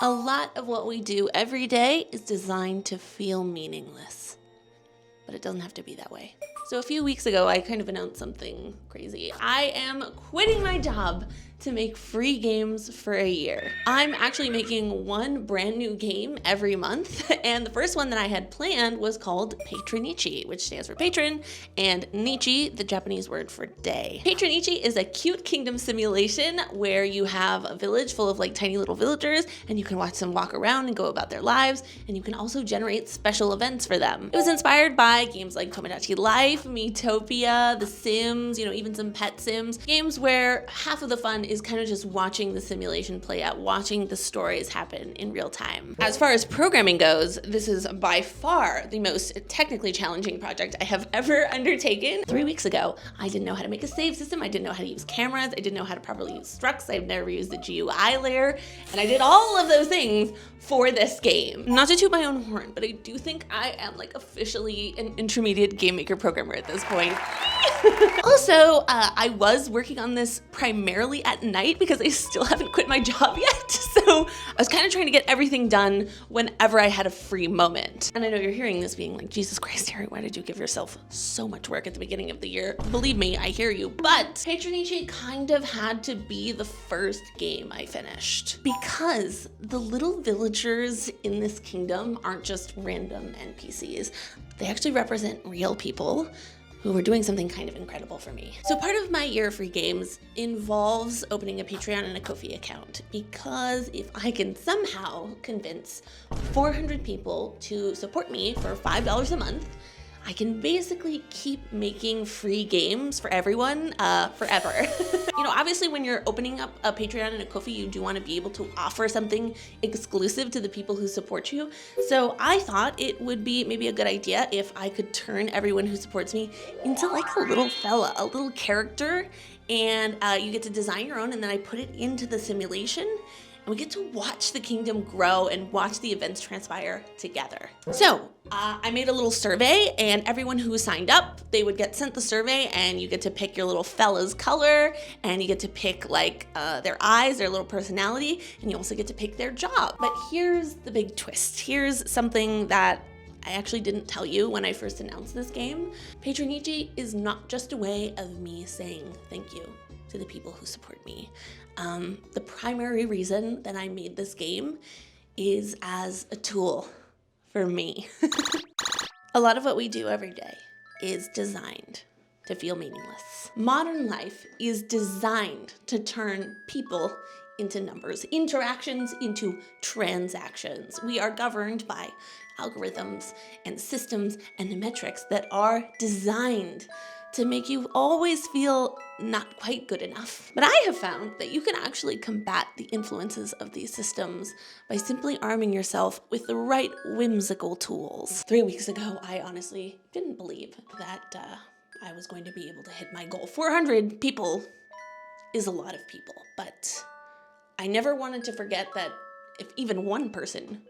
A lot of what we do every day is designed to feel meaningless, but it doesn't have to be that way. So a few weeks ago, I kind of announced something crazy. I am quitting my job to make free games for a year. I'm actually making one brand new game every month, and the first one that I had planned was called Patronichi, which stands for patron, and Nichi, the Japanese word for day. Patronichi is a cute kingdom simulation where you have a village full of like tiny little villagers, and you can watch them walk around and go about their lives, and you can also generate special events for them. It was inspired by games like Tomodachi Life, Miitopia, The Sims, even some pet sims, games where half of the fun is kind of just watching the simulation play out, watching the stories happen in real time. As far as programming goes, this is by far the most technically challenging project I have ever undertaken. 3 weeks ago, I didn't know how to make a save system, I didn't know how to use cameras, I didn't know how to properly use structs, I've never used the GUI layer, and I did all of those things for this game. Not to toot my own horn, but I do think I am like officially an intermediate game maker programmer at this point. Also, I was working on this primarily at night because I still haven't quit my job yet. So I was kind of trying to get everything done whenever I had a free moment. And I know you're hearing this being like, Jesus Christ, Terry, why did you give yourself so much work at the beginning of the year? Believe me, I hear you. But Patronichi kind of had to be the first game I finished because the little villagers in this kingdom aren't just random NPCs. They actually represent real people who were doing something kind of incredible for me. So part of my year of free games involves opening a Patreon and a Ko-fi account, because if I can somehow convince 400 people to support me for $5 a month, I can basically keep making free games for everyone forever. Obviously when you're opening up a Patreon and a Ko-fi, you do want to be able to offer something exclusive to the people who support you. So I thought it would be maybe a good idea if I could turn everyone who supports me into like a little fella, a little character, and you get to design your own, and then I put it into the simulation. And we get to watch the kingdom grow and watch the events transpire together. So I made a little survey, and everyone who signed up, they would get sent the survey, and you get to pick your little fella's color, and you get to pick like their eyes, their little personality, and you also get to pick their job. But here's the big twist. Here's something that I actually didn't tell you when I first announced this game. Patronichi is not just a way of me saying thank you to the people who support me. The primary reason that I made this game is as a tool for me. A lot of what we do every day is designed to feel meaningless. Modern life is designed to turn people into numbers, interactions into transactions. We are governed by algorithms and systems and metrics that are designed to make you always feel not quite good enough. But I have found that you can actually combat the influences of these systems by simply arming yourself with the right whimsical tools. 3 weeks ago, I honestly didn't believe that I was going to be able to hit my goal. 400 people is a lot of people, but I never wanted to forget that if even one person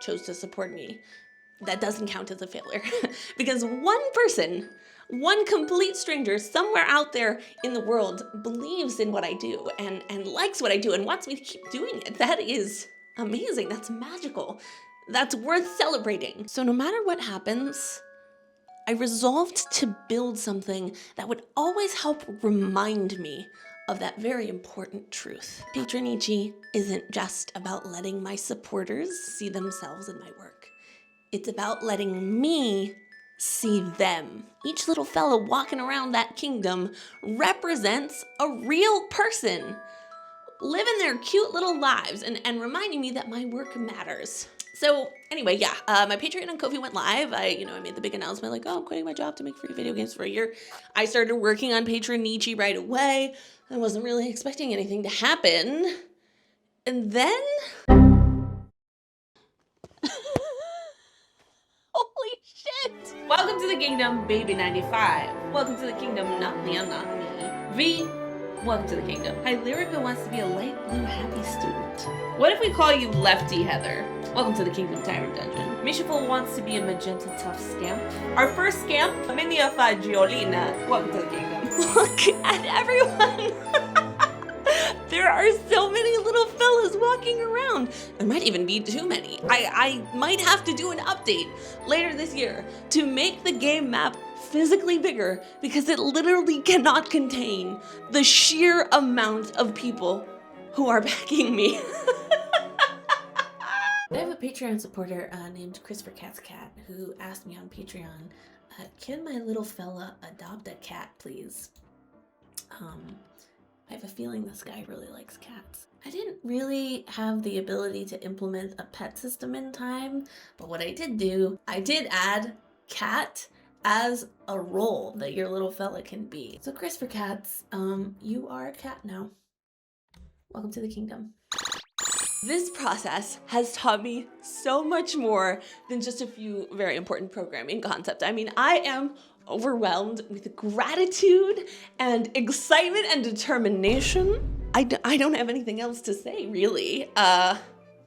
chose to support me, that doesn't count as a failure. Because one person, one complete stranger somewhere out there in the world believes in what I do and likes what I do and wants me to keep doing it. That is amazing. That's magical. That's worth celebrating. So no matter what happens, I resolved to build something that would always help remind me of that very important truth. Patronichi isn't just about letting my supporters see themselves in my work. It's about letting me see them. Each little fella walking around that kingdom represents a real person living their cute little lives and reminding me that my work matters. So anyway, yeah, my Patreon and Ko-fi went live. I made the big announcement like, oh, I'm quitting my job to make free video games for a year. I started working on Patronichi right away. I wasn't really expecting anything to happen. And then holy shit! Welcome to the kingdom, Baby95. Welcome to the kingdom, not Leon, not me. V, welcome to the kingdom. Hi, Lyrica wants to be a light blue happy student. What if we call you Lefty Heather? Welcome to the Kingdom Tyrant Dungeon. Mishaful wants to be a magenta tough scamp. Our first scamp, Minia Fagiolina. Welcome to the kingdom. Look at everyone. They're there are so many little fellas walking around. There might even be too many. I might have to do an update later this year to make the game map physically bigger because it literally cannot contain the sheer amount of people who are backing me. I have a Patreon supporter named Christopher Cat's Cat who asked me on Patreon, can my little fella adopt a cat, please? I have a feeling this guy really likes cats. I didn't really have the ability to implement a pet system in time, but what I did do, I did add cat as a role that your little fella can be. So Christopher Cats, you are a cat now. Welcome to the kingdom. This process has taught me so much more than just a few very important programming concepts. I mean, I am overwhelmed with gratitude and excitement and determination. I don't have anything else to say, really,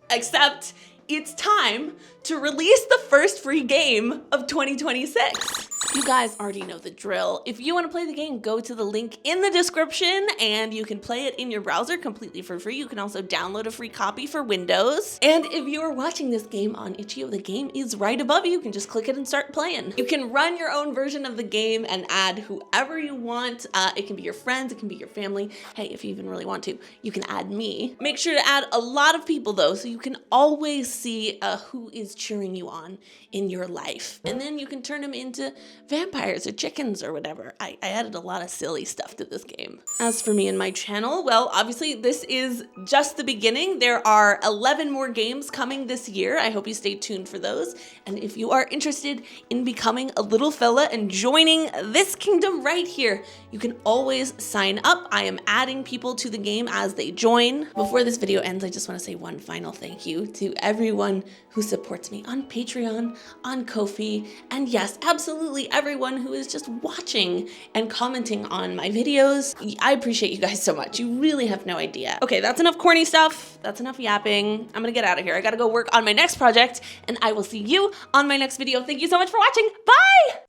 except it's time to release the first free game of 2026. You guys already know the drill. If you want to play the game, go to the link in the description and you can play it in your browser completely for free. You can also download a free copy for Windows. And if you are watching this game on Itch.io, the game is right above you. You can just click it and start playing. You can run your own version of the game and add whoever you want. It can be your friends, it can be your family. Hey, if you even really want to, you can add me. Make sure to add a lot of people though, so you can always see who is cheering you on in your life. And then you can turn them into vampires or chickens or whatever. I added a lot of silly stuff to this game. As for me and my channel, well, obviously this is just the beginning. There are 11 more games coming this year. I hope you stay tuned for those. And if you are interested in becoming a little fella and joining this kingdom right here, you can always sign up. I am adding people to the game as they join. Before this video ends, I just want to say one final thank you to everyone who supports me on Patreon, on Ko-fi, and yes, absolutely everyone who is just watching and commenting on my videos. I appreciate you guys so much. You really have no idea. Okay, that's enough corny stuff. That's enough yapping. I'm gonna get out of here. I gotta go work on my next project, and I will see you on my next video. Thank you so much for watching. Bye!